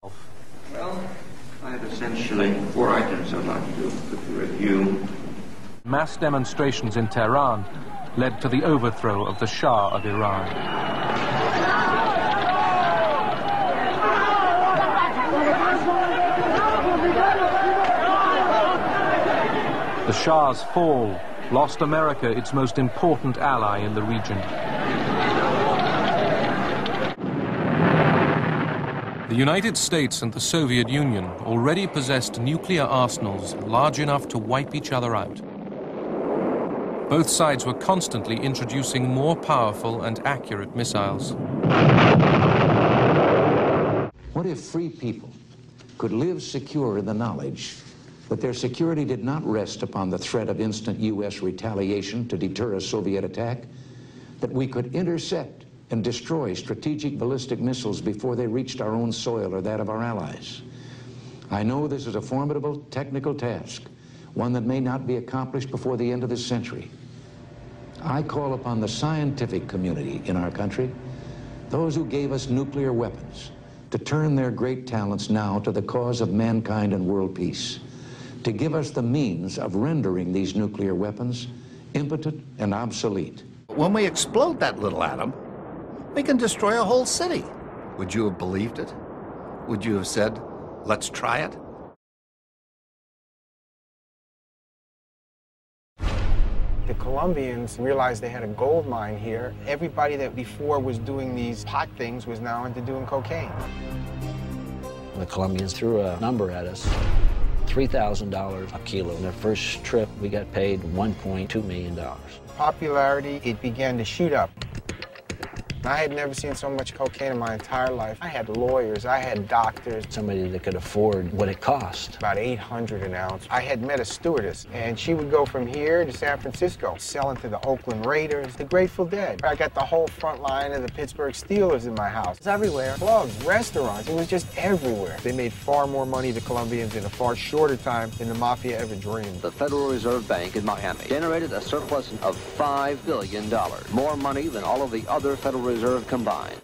Well, I have essentially 4 items I'd like to quickly review. Mass demonstrations in Tehran led to the overthrow of the Shah of Iran. The Shah's fall lost America its most important ally in the region. The United States and the Soviet Union already possessed nuclear arsenals large enough to wipe each other out. Both sides were constantly introducing more powerful and accurate missiles. What if free people could live secure in the knowledge that their security did not rest upon the threat of instant U.S. retaliation to deter a Soviet attack, that we could intercept and destroy strategic ballistic missiles before they reached our own soil or that of our allies? I know this is a formidable technical task, one that may not be accomplished before the end of this century. I call upon the scientific community in our country, those who gave us nuclear weapons, to turn their great talents now to the cause of mankind and world peace, to give us the means of rendering these nuclear weapons impotent and obsolete. When we explode that little atom, we can destroy a whole city. Would you have believed it? Would you have said, let's try it? The Colombians realized they had a gold mine here. Everybody that before was doing these pot things was now into doing cocaine. The Colombians threw a number at us, $3,000 a kilo. In the first trip, we got paid $1.2 million. Popularity, it began to shoot up. I had never seen so much cocaine in my entire life. I had lawyers, I had doctors. Somebody that could afford what it cost. About $800 an ounce. I had met a stewardess, and she would go from here to San Francisco, selling to the Oakland Raiders, the Grateful Dead. I got the whole front line of the Pittsburgh Steelers in my house. It's everywhere. Clubs, restaurants, it was just everywhere. They made far more money, the Colombians, in a far shorter time than the Mafia ever dreamed. The Federal Reserve Bank in Miami generated a surplus of $5 billion, more money than all of the other Federal Reserve combined.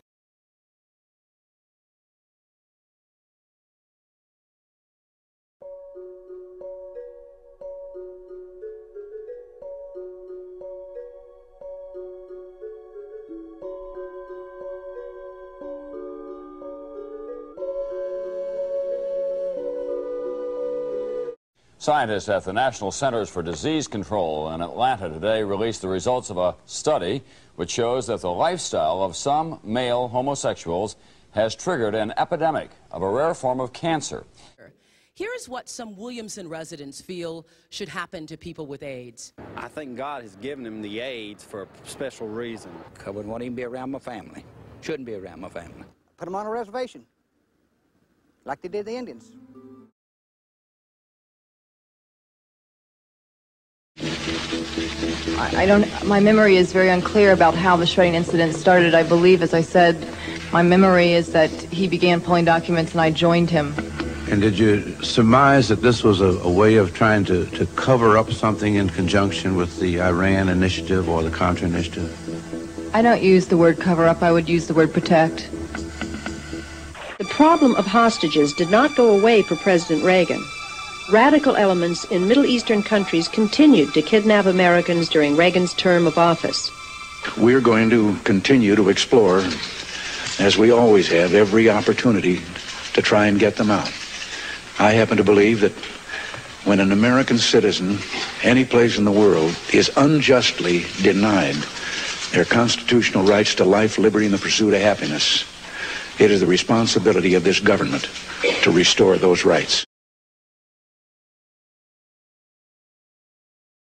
Scientists at the National Centers for Disease Control in Atlanta today released the results of a study which shows that the lifestyle of some male homosexuals has triggered an epidemic of a rare form of cancer. Here is what some Williamson residents feel should happen to people with AIDS. I think God has given them the AIDS for a special reason. I wouldn't want him to be around my family. Shouldn't be around my family. Put them on a reservation, like they did the Indians. My memory is very unclear about how the shredding incident started. I believe, as I said, my memory is that he began pulling documents and I joined him. And did you surmise that this was a way of trying to cover up something in conjunction with the Iran initiative or the Contra initiative? I don't use the word cover up, I would use the word protect. The problem of hostages did not go away for President Reagan. Radical elements in Middle Eastern countries continued to kidnap Americans during Reagan's term of office. We're going to continue to explore, as we always have, every opportunity to try and get them out. I happen to believe that when an American citizen, any place in the world, is unjustly denied their constitutional rights to life, liberty, and the pursuit of happiness, it is the responsibility of this government to restore those rights.